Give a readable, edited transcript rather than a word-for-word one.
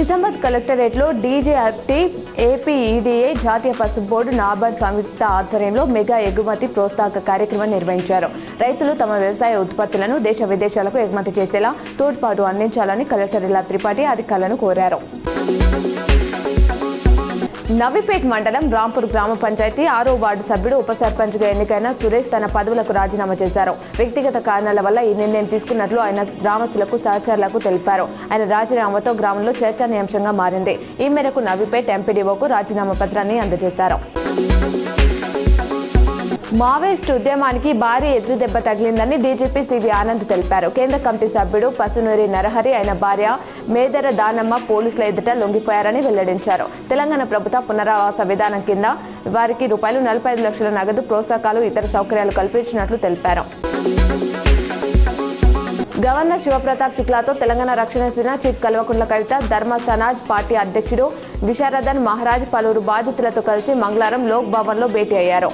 నిజామాబాద్ కలెక్టరేట్లో డీజేఎఫ్టీ, ఏపీఈడీఏ, జాతీయ పసుపు బోర్డు, నాబార్డ్ సంయుక్త ఆధ్వర్యంలో మెగా ఎగుమతి ప్రోత్సాహక కార్యక్రమం నిర్వహించారు. రైతులు తమ వ్యవసాయ ఉత్పత్తులను దేశ విదేశాలకు ఎగుమతి చేసేలా తోడ్పాటు అందించాలని కలెక్టర్ ఇలా త్రిపాఠి అధికారులను కోరారు. నవీపేట్ మండలం రాంపూర్ గ్రామ పంచాయతీ 6వ వార్డు సభ్యుడు ఉప సర్పంచ్గా ఎన్నికైన సురేష్ తన పదవులకు రాజీనామా చేశారు. వ్యక్తిగత కారణాల వల్ల ఈ నిర్ణయం తీసుకున్నట్లు ఆయన గ్రామస్తులకు, సహచరులకు తెలిపారు. ఆయన రాజీనామాతో గ్రామంలో చర్చనీయాంశంగా మారింది. ఈ మేరకు నవీపేట్ ఎంపీడీఓకు రాజీనామా పత్రాన్ని అందజేశారు. మావోయిస్టు ఉద్యమానికి భారీ ఎదురుదెబ్బ తగిలిందని డీజీపీ సివి ఆనంద్ తెలిపారు. కేంద్ర కమిటీ సభ్యుడు పసునూరి నరహరి, ఆయన భార్య మేదర దానమ్మ పోలీసుల ఎదుట లొంగిపోయారని వెల్లడించారు. తెలంగాణ ప్రభుత్వ పునరావాస విధానం కింద వారికి ₹45 లక్షల నగదు, ప్రోత్సాహకాలు, ఇతర సౌకర్యాలు కల్పించినట్లు తెలిపారు. గవర్నర్ శివప్రతాప్ శుక్లాతో తెలంగాణ రక్షణ సేన చీఫ్ కల్వకుంట్ల కవిత, ధర్మ సమాజ్ పార్టీ అధ్యక్షుడు విశారదన్ మహారాజ్ పలువురు బాధితులతో కలిసి మంగళవారం లోక్ భవన్లో భేటీ అయ్యారు.